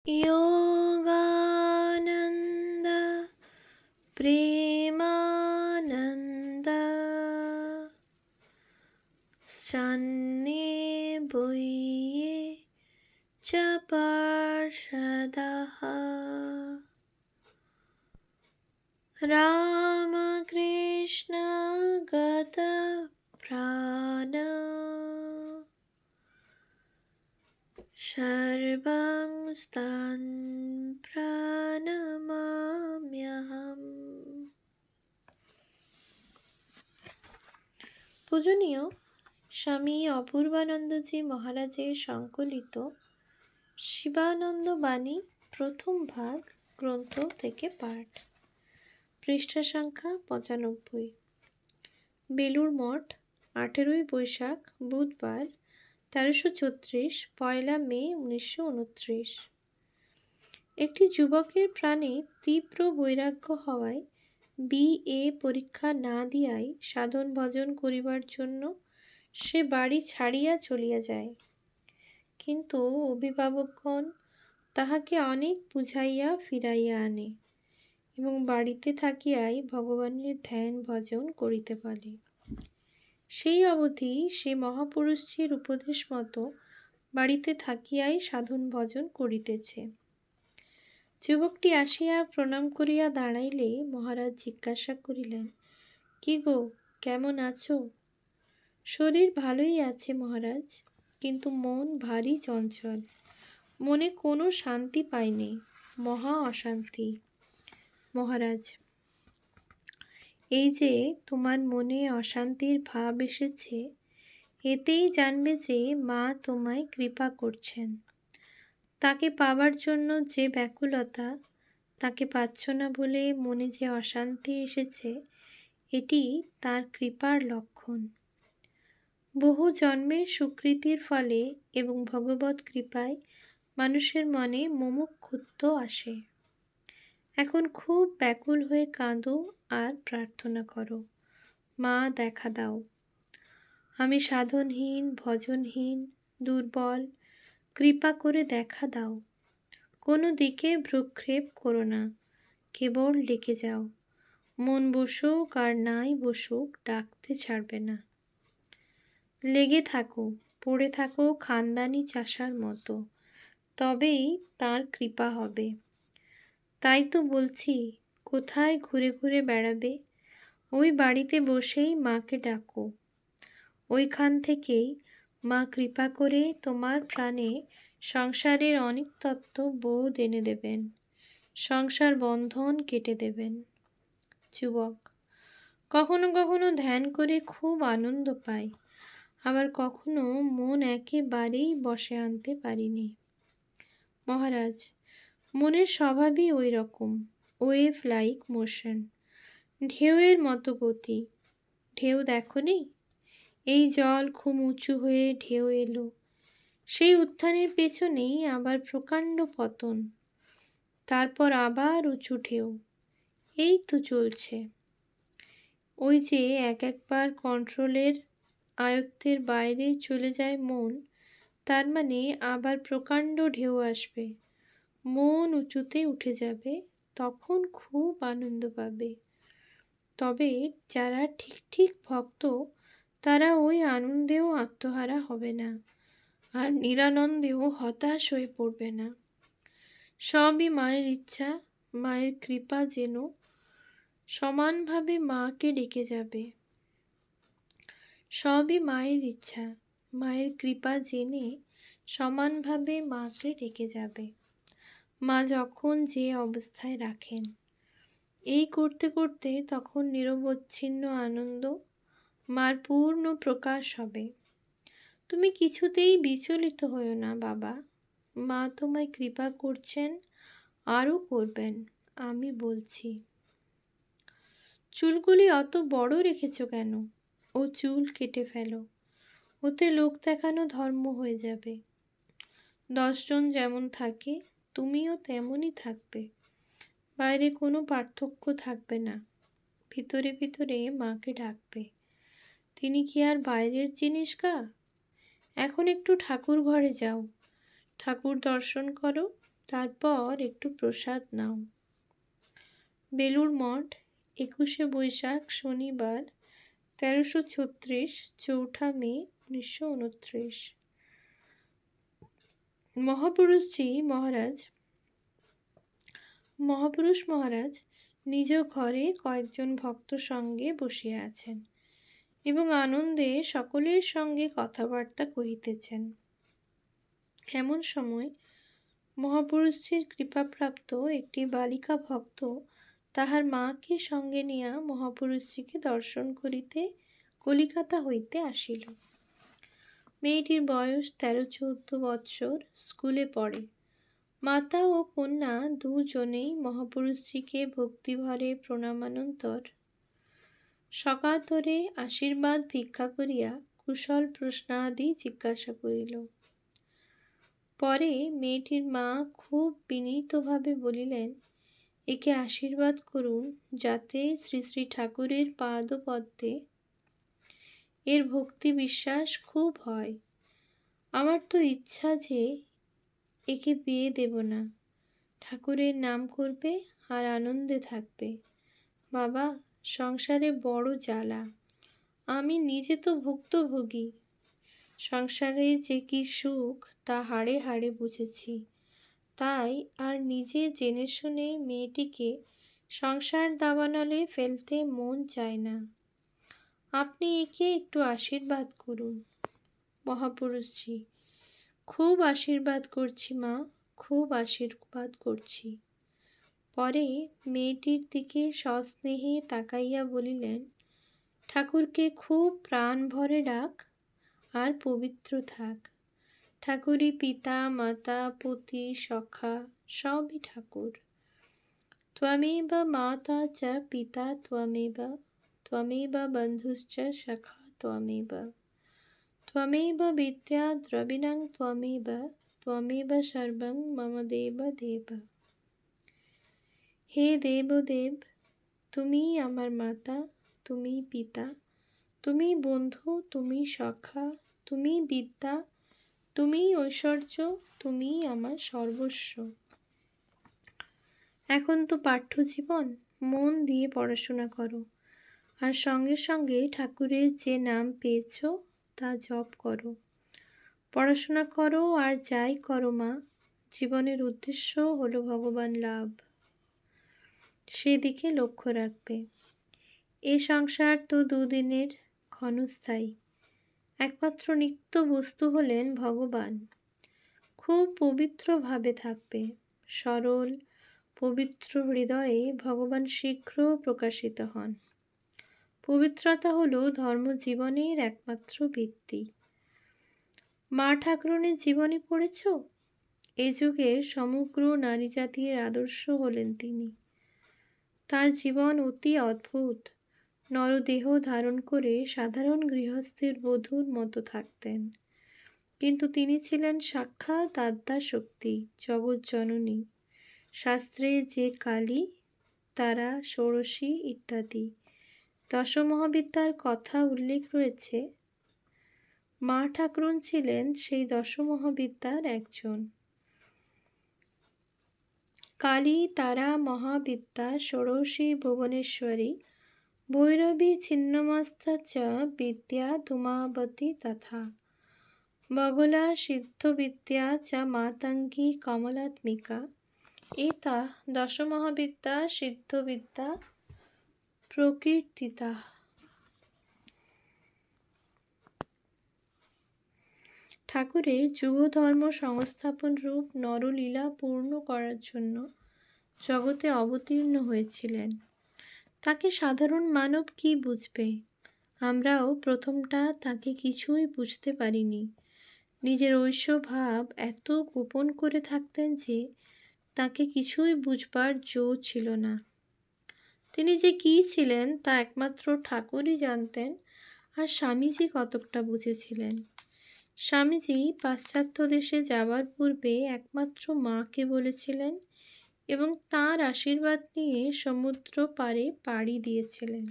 योगानन्द प्रेमानन्द सन्निभूये च पार्षदः रामकृष्ण गतप्राण सर्वं स्तं প্রণমাম্যহম। পূজনীয় স্বামী অপূর্বানন্দজি মহারাজের সংকলিত শিবানন্দ বাণী প্রথম ভাগ গ্রন্থ থেকে পাঠ। পৃষ্ঠা সংখ্যা ৯৫। বেলুড় মঠ, ১৮ই বৈশাখ বুধবার ১৩৩৪, ১লা মে ১৯২৯। একটি যুবকের প্রাণে তীব্র বৈরাগ্য হওয়ায় BA পরীক্ষা না দিয়াই সাধন ভজন করিবার জন্য সে বাড়ি ছাড়িয়া চলিয়া যায়। কিন্তু অভিভাবকগণ তাহাকে অনেক বুঝাইয়া ফিরাইয়া আনে এবং বাড়িতে থাকিয়াই ভগবানের ধ্যান ভজন করিতে বলে। সেই অবধি সে মহাপুরুষজির উপদেশ মতো বাড়িতে থাকিয়াই সাধন ভজন করিতেছে। যুবকটি আসিয়া প্রণাম করিয়া দাঁড়াইলে মহারাজ জিজ্ঞাসা করিলেন, কি গো, কেমন আছো? শরীর ভালোই আছে মহারাজ, কিন্তু মন ভারী চঞ্চল। মনে কোনো শান্তি পাইনি, মহা অশান্তি। মহারাজ, এই যে তোমার মনে অশান্তির ভাব এসেছে, এতেই জানবে যে মা তোমায় কৃপা করছেন। তাকে পাবার জন্য যে ব্যাকুলতা, তাকে পাচ্ছ না বলে মনে যে অশান্তি এসেছে, এটি তার কৃপার লক্ষণ। বহু জন্মের সুকৃতির ফলে এবং ভগবৎ কৃপায় মানুষের মনে মুমুক্ষুত্ব আসে। এখন খুব ব্যাকুল হয়ে কাঁদো আর প্রার্থনা করো, মা দেখা দাও। আমি সাধনহীন, ভজনহীন, দুর্বল, কৃপা করে দেখা দাও। কোনো দিকে ভ্রুক্ষেপ করো না, কেবল ডেকে যাও। মন বসুক আর নাই বসুক, ডাকতে ছাড়বে না। লেগে থাকো, পড়ে থাকো খানদানি চাষার মতো, তবেই তার কৃপা হবে। তাই তো বলছি, কোথায় ঘুরে ঘুরে বেড়াবে, ওই বাড়িতে বসেই মাকে ডাকো। ওইখান থেকেই মা কৃপা করে তোমার প্রাণে সংসারের অনিত্যত্ব বোধ এনে দেবেন, সংসার বন্ধন কেটে দেবেন। যুবক, কখনো কখনো ধ্যান করে খুব আনন্দ পাই, আবার কখনো মন একেবারেই বশে আনতে পারিনি। মহারাজ, মনের স্বভাবই ওই রকম, ওয়েভ লাইক মোশন, ঢেউয়ের মতো গতি। ঢেউ দেখনি? এই জল খুব উঁচু হয়ে ঢেউ এলো, সেই উত্থানের পেছনেই আবার প্রকাণ্ড পতন, তারপর আবার উঁচু ঢেউ, এই তো চলছে। ওই যে একবার কন্ট্রোলের আয়ত্তের বাইরে চলে যায় মন, তার মানে আবার প্রকাণ্ড ঢেউ আসবে, মন উঁচুতে উঠে যাবে, তখন খুব আনন্দ পাবে। তবে যারা ঠিক ঠিক ভক্ত, তারা ওই আনন্দেও আত্মহারা হবে না, আর নিরানন্দেও হতাশ হয়ে পড়বে না। সবই মায়ের ইচ্ছা, মায়ের কৃপা যেন সমানভাবে মাকে ডেকে যাবে। সবই মায়ের ইচ্ছা, মায়ের কৃপা জেনে সমানভাবে মাকে ডেকে যাবে। মা যখন যে অবস্থায় রাখেন, এই করতে করতে তখন নিরবচ্ছিন্ন আনন্দ মার পূর্ণ প্রকাশ হবে। তুমি কিছুতেই বিচলিত হও না বাবা, মা তোমায় কৃপা করছেন, আরও করবেন, আমি বলছি। চুলগুলি অত বড় রেখেছ কেন? ও চুল কেটে ফেলো, ওতে লোক দেখানো ধর্ম হয়ে যাবে। 10 জন যেমন থাকে, তুমিও তেমনই থাকবে, বাইরে কোনো পার্থক্য থাকবে না। ভিতরে ভিতরে মাকে ডাকবে, তিনি কি আর বাইরের জিনিস গা? এখন একটু ঠাকুর ঘরে যাও, ঠাকুর দর্শন করো, তারপর একটু প্রসাদ নাও। বেলুড় মঠ, 21শে বৈশাখ, শনিবার, 1336, 4 মে 1929। মহাপুরুষ মহারাজ নিজ ঘরে কয়েকজন ভক্ত সঙ্গে বসিয়া আছেন এবং আনন্দে সকলের সঙ্গে কথাবার্তা কহিতেছেন। এমন সময় মহাপুরুষজির কৃপাপ্রাপ্ত একটি বালিকা ভক্ত তাহার মাকে সঙ্গে নিয়া মহাপুরুষজিকে দর্শন করিতে কলিকাতা হইতে আসিল। মেয়েটির বয়স 13-14 বৎসর, স্কুলে পড়ে। মাতা ও কন্যা দুজনেই মহাপুরুষজিকে ভক্তিভরে প্রণামানন্তর সকাতরে আশীর্বাদ ভিক্ষা করিয়া কুশল প্রশ্নাদি জিজ্ঞাসা করিল। পরে মেয়েটির মা খুব বিনীতভাবে বলিলেন, একে আশীর্বাদ করুন যাতে শ্রী শ্রী ঠাকুরের পাদপদ্মে এর ভক্তি বিশ্বাস খুব হয়। আমার তো ইচ্ছা যে একে বিয়ে দেব না, ঠাকুরের নাম করবে আর আনন্দে থাকবে। বাবা, সংসারে বড় জ্বালা, আমি নিজে তো ভুক্তভোগী। সংসারে যে কি সুখ তা হাড়ে হাড়ে বুঝেছি, তাই আর নিজে জেনে শুনে মেয়েটিকে সংসার দাবানলে ফেলতে মন চায় না। আপনি একে একটু আশীর্বাদ করুন। মহাপুরুষজি, খুব আশীর্বাদ করছি মা, খুব আশীর্বাদ করছি। পরে মেয়েটির দিকে সস্নেহে তাকাইয়া বলিলেন, ঠাকুরকে খুব প্রাণ ভরে ডাক আর পবিত্র থাক। ঠাকুরই পিতা, মাতা, পতি, সখা, সবই ঠাকুর। ত্বমেব মাতা চ পিতা ত্বমেব, ত্বমেব বন্ধুশ্চ সখা ত্বমেব, ত্বমেব বিদ্যা দ্রবিণং ত্বমেব, ত্বমেব সর্বং মম দেব দেব। হে দেবদেব, তুমি আমার মাতা, তুমি পিতা, তুমি বন্ধু, তুমি সখা, তুমি বিদ্যা, তুমি ঐশ্বর্য, তুমি আমার সর্বস্ব। এখন তো পাঠ্য জীবন, মন দিয়ে পড়াশোনা করো আর সঙ্গে সঙ্গে ঠাকুরের যে নাম পেয়েছ তা জপ করো। পড়াশোনা করো আর যাই করো মা, জীবনের উদ্দেশ্য হলো ভগবান লাভ, সেদিকে লক্ষ্য রাখবে। এ সংসার তো দুদিনের, ক্ষণস্থায়ী। একমাত্র নিত্য বস্তু হলেন ভগবান। খুব পবিত্রভাবে থাকবে। সরল পবিত্র হৃদয়ে ভগবান শীঘ্র প্রকাশিত হন। পবিত্রতা হল ধর্মজীবনের একমাত্র ভিত্তি। মা ঠাকুরানীর জীবনী পড়েছ? এ যুগের সমগ্র নারী জাতির আদর্শ হলেন তিনি। তার জীবন অতি অদ্ভুত। নরদেহ ধারণ করে সাধারণ গৃহস্থের বধূর মতো থাকতেন, কিন্তু তিনি ছিলেন সাক্ষাৎ আদ্যা শক্তি, জগৎ জননী। শাস্ত্রে যে কালী, তারা, ষোড়শী ইত্যাদি দশমহাবিদ্যার কথা উল্লেখ রয়েছে। মা ঠাকুরন ছিলেন সেই দশমহাবিদ্যার একজন। কালী, তারা, মহাবিদ্যা, ষোড়শী ভুবনেশ্বরী, ভৈরবী, ছিন্নমস্তা চ বিদ্যা ধূমাবতী তথা বগলা সিদ্ধবিদ্যা চ মাতঙ্গী কমলাত্মিকা, এতা দশমহাবিদ্যা সিদ্ধবিদ্যা প্রকীর্তিতা। ঠাকুরের যুগধর্ম সংস্থাপন রূপ নরলীলা পূর্ণ করার জন্য জগতে অবতীর্ণ হয়েছিলেন। তাকে সাধারণ মানব কি বুঝবে? আমরাও প্রথমটা তাকে কিছুই বুঝতে পারিনি। নিজের ঐশ্য ভাব এত গোপন করে থাকতেন যে তাকে কিছুই বুঝবার জো ছিল না। তিনি যে কি ছিলেন তা একমাত্র ঠাকুরই জানতেন। আর স্বামীজি কতকটা বুঝেছিলেন। স্বামীজি পাশ্চাত্য দেশে যাবার পূর্বে একমাত্র মাকে বলেছিলেন এবং তাঁর আশীর্বাদ নিয়ে সমুদ্র পাড়ে পাড়ি দিয়েছিলেন।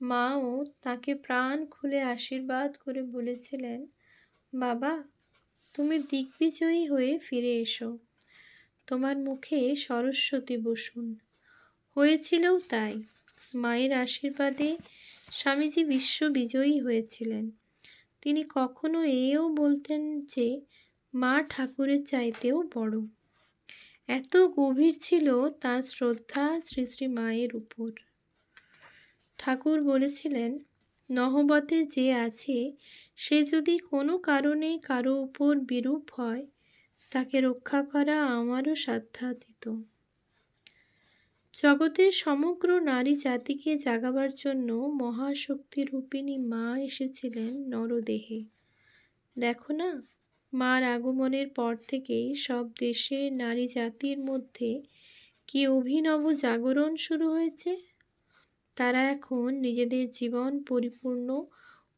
মাও তাকে প্রাণ খুলে আশীর্বাদ করে বলেছিলেন, বাবা, তুমি দিগ্বিজয়ী হয়ে ফিরে এসো। তোমার মুখে সরস্বতী বসুন। হয়েছিলও তাই। মায়ের আশীর্বাদে স্বামীজি বিশ্ববিজয়ী হয়েছিলেন। তিনি কখনো এও বলতেন যে মা ঠাকুরের চাইতেও বড়। এত গভীর ছিল তার শ্রদ্ধা শ্রী শ্রী মায়ের উপর। ঠাকুর বলেছিলেন, নহবতে যে আছে সে যদি কোনো কারণে কারো উপর বিরূপ হয়, তাকে রক্ষা করা আমারও সাধ্যাতীত। জগতের সমগ্র নারী জাতিকে জাগাবার জন্য মহাশক্তিরূপিণী মা এসেছিলেন নরদেহে। দেখো না, মার আগমনের পর থেকেই সব দেশে নারী জাতির মধ্যে কি অভিনব জাগরণ শুরু হয়েছে। তারা এখন নিজেদের জীবন পরিপূর্ণ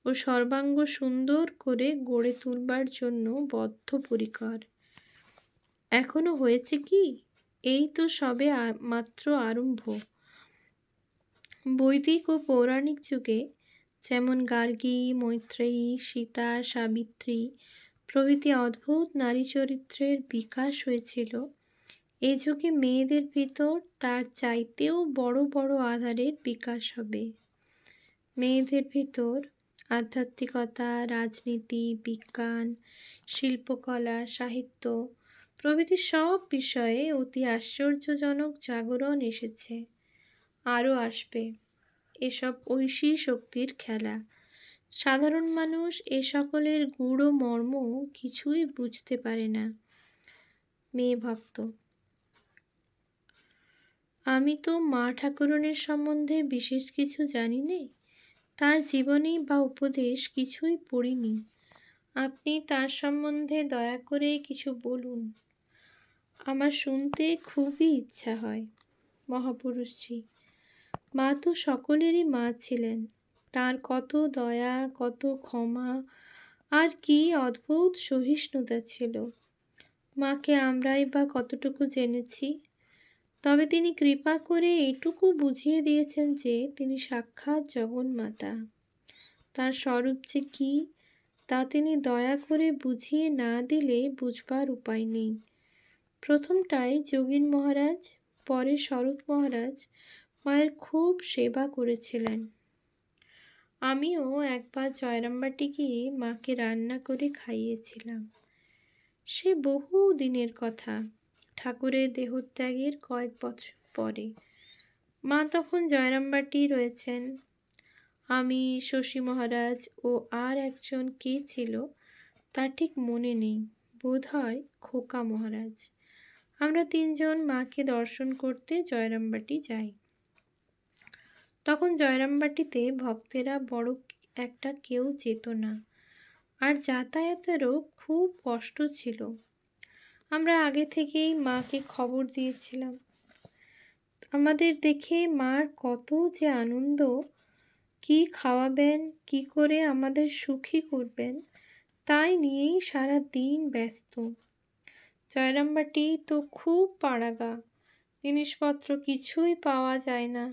ও সর্বাঙ্গ সুন্দর করে গড়ে তুলবার জন্য বদ্ধপরিকর। এখনো হয়েছে কি? এই তো সবে মাত্র আরম্ভ। বৈদিক ও পৌরাণিক যুগে যেমন গার্গী, মৈত্রেয়ী, সীতা, সাবিত্রী প্রভৃতি অদ্ভুত নারী চরিত্রের বিকাশ হয়েছিল, এ যুগে মেয়েদের ভিতর তার চাইতেও বড় বড় আধারের বিকাশ হবে। মেয়েদের ভিতর আধ্যাত্মিকতা, রাজনীতি, বিজ্ঞান, শিল্পকলা, সাহিত্য প্রভৃতি সব বিষয়ে অতি আশ্চর্যজনক জাগরণ এসেছে, আরও আসবে। এসব ঐশী শক্তির খেলা। সাধারণ মানুষ এ সকলের গূঢ় মর্ম কিছুই বুঝতে পারে না। মেয়ে ভক্ত: আমি তো মা ঠাকুরনের সম্বন্ধে বিশেষ কিছু জানি নে, তার জীবনী বা উপদেশ কিছুই পড়িনি। আপনি তার সম্বন্ধে দয়া করে কিছু বলুন, আমার শুনতে খুবই ইচ্ছা হয়। মহাপুরুষজি: মা তো সকলেরই মা ছিলেন। তার কত দয়া, কত ক্ষমা, আর কি অদ্ভুত সহিষ্ণুতা ছিল। মাকে আমরাই বা কতটুকু জেনেছি। তবে তিনি কৃপা করে এটুকু বুঝিয়ে দিয়েছেন যে তিনি সাক্ষাৎ জগন্মাতা। তার স্বরূপ যে কি, তা তিনি দয়া করে বুঝিয়ে না দিলে বুঝবার উপায় নেই। প্রথমটায় যোগীন মহারাজ, পরে শরৎ মহারাজ মায়ের খুব সেবা করেছিলেন। আমিও একবার জয়রামবাটি গিয়ে মাকে রান্না করে খাইয়েছিলাম। সে বহু দিনের কথা, ঠাকুরের দেহত্যাগের কয়েক বছর পরে। মা তখন জয়রামবাটি রয়েছেন। আমি, শশী মহারাজ ও আর একজন কে ছিল তা ঠিক মনে নেই, বোধ হয় খোকা মহারাজ। আমরা তিনজন মাকে দর্শন করতে জয়রামবাটি যাই। তখন জয়রামবাটিতে ভক্তেরা বড় একটা কেউ যেত না, আর যাতায়াতেরও খুব কষ্ট ছিল। আমরা আগে থেকেই মাকে খবর দিয়েছিলাম। আমাদের দেখে মার কত যে আনন্দ, কি খাওয়াবেন, কি করে আমাদের সুখী করবেন, তাই নিয়েই সারা দিন ব্যস্ত। জয়রামবাটি তো খুব পাড়াগা, জিনিসপত্র কিছুই পাওয়া যায় না।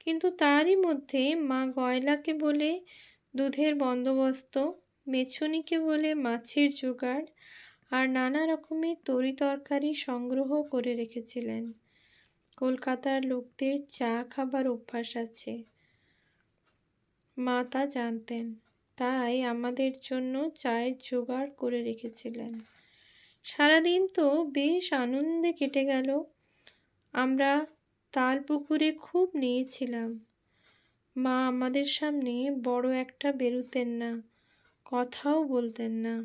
কিন্তু তারই মধ্যে মা গয়লাকে বলে দুধের বন্দোবস্ত, মেছুনিকে বলে মাছের জোগাড় আর নানা রকমের তরি তরকারি সংগ্রহ করে রেখেছিলেন। কলকাতার লোকদের চা খাবার অভ্যাস আছে, মা তা জানতেন, তাই আমাদের জন্য চায়ের জোগাড় করে রেখেছিলেন। সারাদিন তো বেশ আনন্দে কেটে গেল। আমরা তালপুকুরে খুব নেয়েছিলাম। মা আমাদের সামনে বড় একটা বেরুতেন না, কথাও বলতেন না।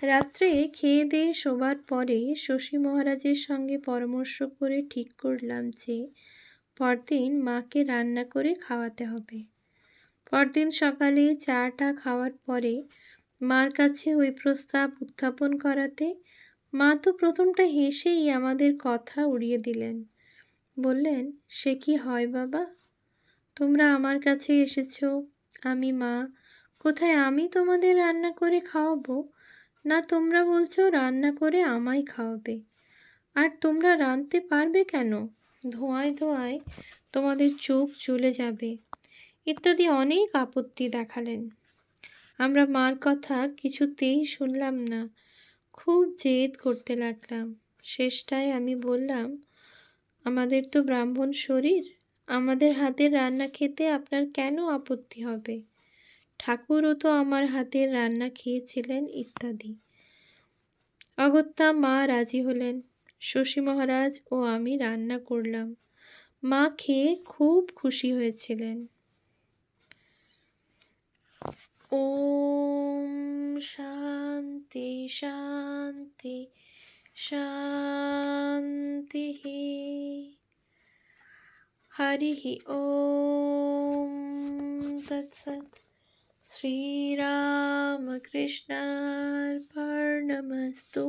রাত্রে খেয়ে দিয়ে শোবার পরে শশী মহারাজের সঙ্গে পরামর্শ করে ঠিক করলাম যে পরদিন মাকে রান্না করে খাওয়াতে হবে। পরদিন সকালে চাটা খাওয়ার পরে মার কাছে ওই প্রস্তাব উত্থাপন করাতে মা তো প্রথমটা হেসেই আমাদের কথা উড়িয়ে দিলেন। বললেন, সে কি হয় বাবা, তোমরা আমার কাছে এসেছ, আমি মা, কোথায় আমি তোমাদের রান্না করে খাওয়াবো? না, তোমরা বলছো রান্না করে আমায় খাওয়াবে। আর তোমরা রাঁধতে পারবে কেন? ধোঁয়ায় ধোঁয়ায় তোমাদের চোখ জ্বলে যাবে, ইত্যাদি অনেক আপত্তি দেখালেন। আমরা মার কথা কিছুতেই শুনলাম না। খুব জেদ করতে লাগলাম। শেষটায় আমি বললাম, আমাদের তো ব্রাহ্মণ শরীর, আমাদের হাতের রান্না খেতে আপনার কেন আপত্তি হবে? ঠাকুরও তো আমার হাতের রান্না খেয়েছিলেন ইত্যাদি। অগত্যা মা রাজি হলেন। শশী মহারাজ ও আমি রান্না করলাম। মা খেয়ে খুব খুশি হয়েছিলেন। ওম শান্তি শান্তি শান্তিঃ। হরিঃ ওম তৎসৎ। শ্রীরামকৃষ্ণার্পণমস্তু।